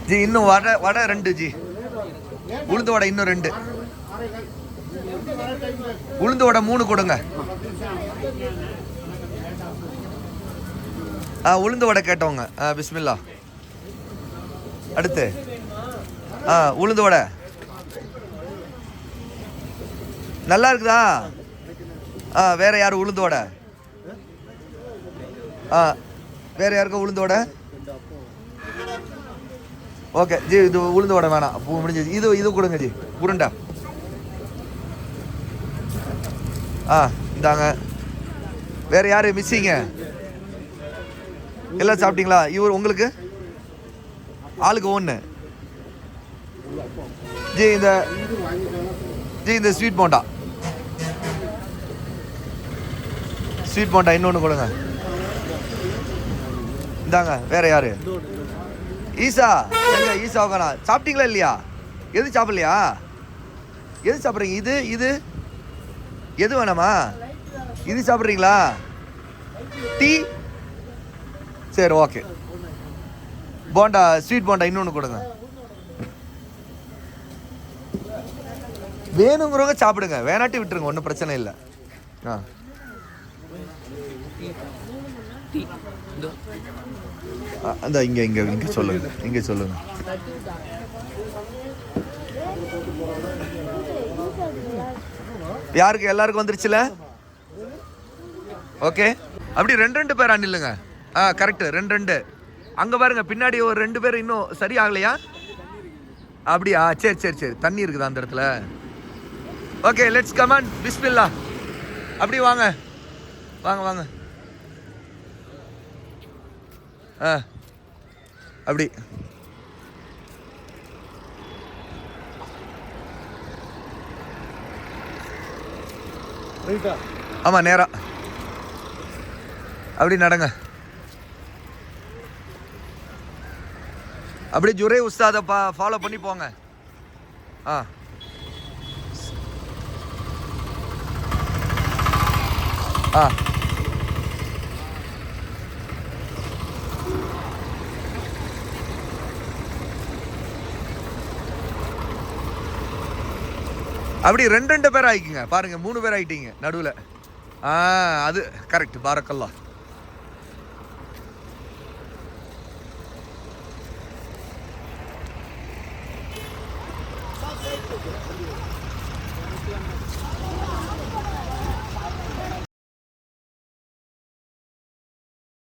G இன்னும் வடை வடை 2 G. உளுந்து வடை இன்னும் 2. உளுந்து வடை 3 கொடுங்க. உளுந்து வடை கேட்டவங்க. பிஸ்மில்லா. அடுத்து உளுந்து வடை நல்லா இருக்குதா? வேற யார் உளுந்து வடை? வேற யாருக்கும் உளுந்து வடை? ஓகே ஜி, இது உளுந்து வடை வேணாம், பூ முடிஞ்சிச்சு. இது கொடுங்க ஜி, உருண்டா. இந்தாங்க. வேற யாரு மிஸ்ஸிங்க? எல்லாம் சாப்பிட்டீங்களா? இவர் உங்களுக்கு ஆளுக்கு 1 ஜி. இந்த ஸ்வீட் போண்டா இன்னொன்று கொடுங்க. இந்தாங்க. வேற யாரு? ஈசா. எங்க ஈசா உட்காரா? சாப்பிட்டீங்களா இல்லையா? எது சாப்பிடலையா? எது சாப்பிட்றீங்க? இது எது வேணாமா? இது சாப்பிட்றீங்களா? டீ? சரி ஓகே. போண்டா, ஸ்வீட் போண்டா இன்னொன்று கொடுங்க. வேணுங்கிறவங்க சாப்பிடுங்க, வேணாட்டி விட்டுருங்க, ஒன்றும் பிரச்சனை இல்லை. அந்த இங்கே சொல்லுங்க. யாருக்கு? எல்லாருக்கும் வந்துருச்சுல? ஓகே. அப்படி 2 பேர் அண்ணில்லுங்க. கரெக்ட், 2. அங்க பாருங்க, பின்னாடி ஒரு 2 பேர் இன்னும் சரி ஆகலையா? அப்படியா? சரி. தண்ணி இருக்குதா அந்த இடத்துல? Okay, let's come on. பிஸ்மில்லா. அப்படி வாங்க. அப்படி ஆமா, நேரா அப்படி நடங்க. அப்படி ஜுரே உஸ்தாத ஃபாலோ பண்ணி போங்க. அப்படி 2 பேர் ஆயிக்குங்க. பாருங்க, 3 பேர் ஆயிட்டீங்க நடுவில். அது கரெக்ட். பாரக்கல்லா.